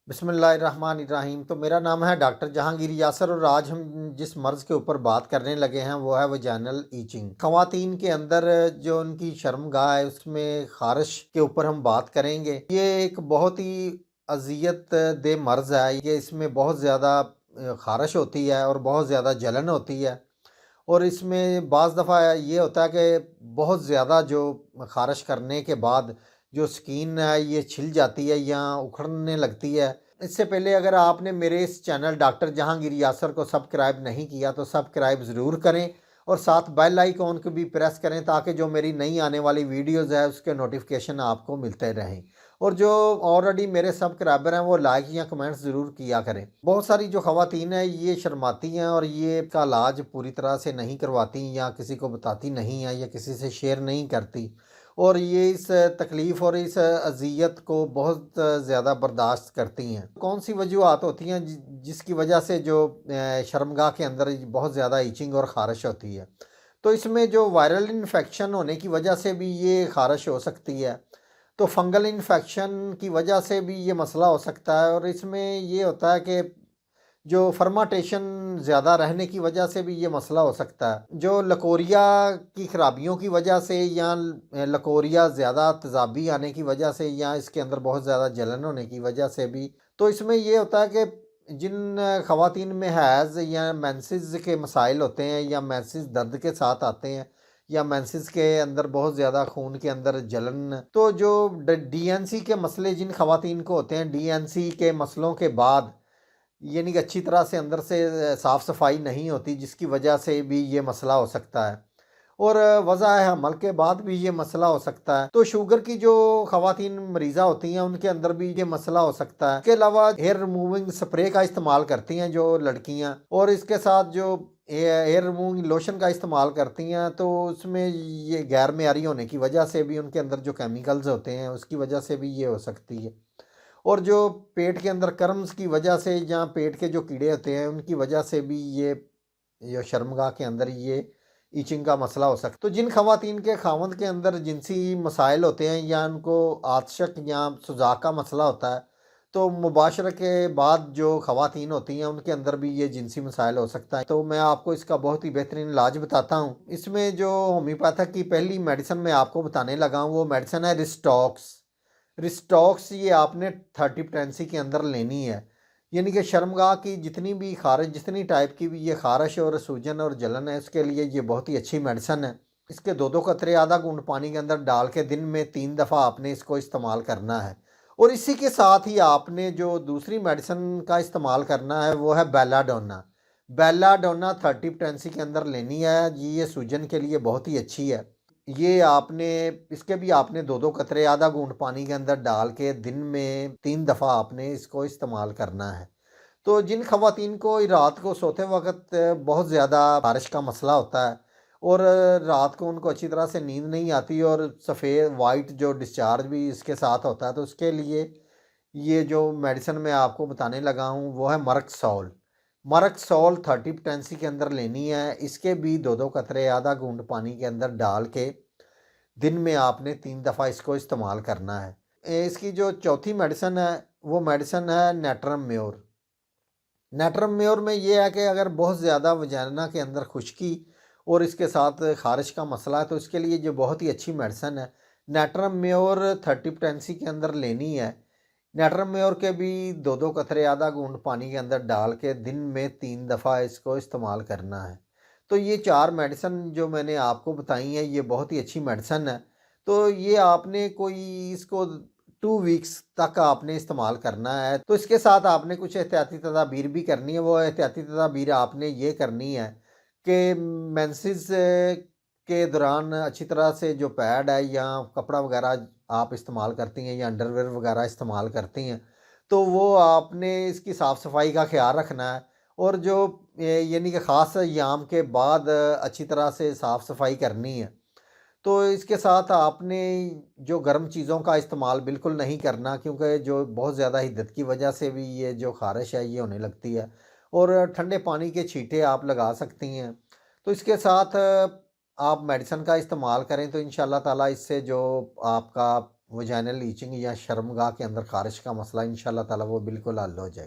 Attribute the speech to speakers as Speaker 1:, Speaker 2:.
Speaker 1: बिस्मिल्लाहिर्रहमानिर्रहीम। तो मेरा नाम है डॉक्टर जहांगीर यासर और आज हम जिस मर्ज़ के ऊपर बात करने लगे हैं वो है वजाइनल ईचिंग। ख़वातीन के अंदर जो उनकी शर्मगाह है उसमें ख़ारिश के ऊपर हम बात करेंगे। ये एक बहुत ही अज़ियत दे मर्ज़ है। ये इसमें बहुत ज़्यादा ख़ारिश होती है और बहुत ज़्यादा जलन होती है और इसमें बाज़ दफ़ा ये होता है कि बहुत ज़्यादा जो ख़ारिश करने के बाद जो स्किन है ये छिल जाती है या उखड़ने लगती है। इससे पहले अगर आपने मेरे इस चैनल डॉक्टर जहांगीर यासर को सब्सक्राइब नहीं किया तो सब्सक्राइब ज़रूर करें और साथ बेल आइकॉन को भी प्रेस करें ताकि जो मेरी नई आने वाली वीडियोज़ है उसके नोटिफिकेशन आपको मिलते रहें। और जो ऑलरेडी मेरे सब्सक्राइबर हैं वो लाइक या कमेंट्स ज़रूर किया करें। बहुत सारी जो ख़वातीन हैं ये शर्माती हैं और ये का इलाज पूरी तरह से नहीं करवाती या किसी को बताती नहीं है या किसी से शेयर नहीं करती और ये इस तकलीफ़ और इस अज़ियत को बहुत ज़्यादा बर्दाश्त करती हैं। कौन सी वजूहत होती हैं जिसकी वजह से जो शर्मगाह के अंदर बहुत ज़्यादा इचिंग और ख़ारिश होती है। तो इसमें जो वायरल इन्फेक्शन होने की वजह से भी ये ख़ारिश हो सकती है। तो फंगल इन्फेक्शन की वजह से भी ये मसला हो सकता है और इसमें ये होता है कि जो फर्माटेशन ज़्यादा रहने की वजह से भी ये मसला हो सकता है। जो लकोरिया की ख़राबियों की वजह से या लकोरिया ज़्यादा तेज़ाबी आने की वजह से या इसके अंदर बहुत ज़्यादा जलन होने की वजह से भी, तो इसमें ये होता है कि जिन ख़वातीन में हैज़ या मेंसेस के मसाइल होते हैं या मेंसेस दर्द के साथ आते हैं या मेंसेस के अंदर बहुत ज़्यादा खून के अंदर जलन, तो जो डीएनसी के मसले जिन ख़वातीन को होते हैं, डीएनसी के मसलों के बाद यानी कि अच्छी तरह से अंदर से साफ़ सफाई नहीं होती जिसकी वजह से भी ये मसला हो सकता है और वज़ा हमल के बाद भी ये मसला हो सकता है। तो शुगर की जो ख़वातीन मरीज़ा होती हैं उनके अंदर भी ये मसला हो सकता है। इसके अलावा हेयर रिमूविंग स्प्रे का इस्तेमाल करती हैं जो लड़कियां और इसके साथ जो हेयर रिमूविंग लोशन का इस्तेमाल करती हैं तो उसमें ये गैर मेयारी होने की वजह से भी उनके अंदर जो केमिकल्स होते हैं उसकी वजह से भी ये हो सकती है। और जो पेट के अंदर कर्म्स की वजह से या पेट के जो कीड़े होते हैं उनकी वजह से भी ये शर्मगाह के अंदर ये ईचिंग का मसला हो सकता है। तो जिन ख़वातीन के खावंद के अंदर जिनसी मसाइल होते हैं या उनको आतशक या सुजाक का मसला होता है तो मुबाशरत के बाद जो ख़वातीन होती हैं उनके अंदर भी ये जिनसी मसाइल हो सकता है। तो मैं आपको इसका बहुत ही बेहतरीन इलाज बताता हूँ। इसमें जो होम्योपैथिक की पहली मेडिसिन मैं आपको बताने लगा हूँ वो मेडिसिन है रिस्टॉक्स। रिस्टॉक्स ये आपने 30 पोटेंसी के अंदर लेनी है। यानी कि शर्मगाह की जितनी भी खारिश जितनी टाइप की भी ये खारिश और सूजन और जलन है उसके लिए ये बहुत ही अच्छी मेडिसिन है। इसके दो दो कतरे आधा घूंट पानी के अंदर डाल के दिन में 3 दफ़ा आपने इसको इस्तेमाल करना है। और इसी के साथ ही आपने जो दूसरी मेडिसिन का इस्तेमाल करना है वो है बेलाडोना। बेलाडोना 30 पोटेंसी के अंदर लेनी है। ये सूजन के लिए बहुत ही अच्छी है। ये आपने इसके भी आपने दो दो कतरे आधा घूंट पानी के अंदर डाल के दिन में 3 दफ़ा आपने इसको इस्तेमाल करना है। तो जिन ख़वातीन को रात को सोते वक़्त बहुत ज़्यादा बारिश का मसला होता है और रात को उनको अच्छी तरह से नींद नहीं आती और सफ़ेद वाइट जो डिस्चार्ज भी इसके साथ होता है तो उसके लिए ये जो मेडिसिन मैं आपको बताने लगा हूँ वो है मरक्सोल। मरक्सोल 30 पोटेंसी के अंदर लेनी है। इसके भी दो दो कतरे आधा घूंट पानी के अंदर डाल के दिन में आपने 3 दफ़ा इसको इस्तेमाल करना है। इसकी जो चौथी मेडिसिन है वो मेडिसिन है नेट्रम म्योर। नेट्रम म्योर में ये है कि अगर बहुत ज़्यादा वजाइना के अंदर खुश्की और इसके साथ ख़ारिश का मसला है तो इसके लिए जो बहुत ही अच्छी मेडिसिन है नेट्रम म्योर 30 पोटेंसी के अंदर लेनी है। नेट्रम म्योर के भी दो दो कतरे आधा घूंट पानी के अंदर डाल के दिन में 3 दफ़ा इसको इस्तेमाल करना है। तो ये 4 मेडिसिन जो मैंने आपको बताई हैं ये बहुत ही अच्छी मेडिसिन है। तो ये आपने कोई इसको 2 वीक्स तक आपने इस्तेमाल करना है। तो इसके साथ आपने कुछ एहतियाती तदाबीर भी करनी है। वो एहतियाती तदाबीर आपने ये करनी है कि मेंसेस के दौरान अच्छी तरह से जो पैड है या कपड़ा वगैरह आप इस्तेमाल करती हैं या अंडरवेयर वगैरह इस्तेमाल करती हैं तो वो आपने इसकी साफ़ सफाई का ख्याल रखना है। और जो यानी कि ख़ास अय्याम के बाद अच्छी तरह से साफ़ सफाई करनी है। तो इसके साथ आपने जो गर्म चीज़ों का इस्तेमाल बिल्कुल नहीं करना क्योंकि जो बहुत ज़्यादा हिद्दत की वजह से भी ये जो ख़ारिश है ये होने लगती है। और ठंडे पानी के छींटे आप लगा सकती हैं। तो इसके साथ आप मेडिसिन का इस्तेमाल करें तो इंशाल्लाह ताला इससे जो आपका वजाइनल ईचिंग या शर्मगाह के अंदर खारिश का मसला इंशाल्लाह ताला वो बिल्कुल हल हो जाएगा।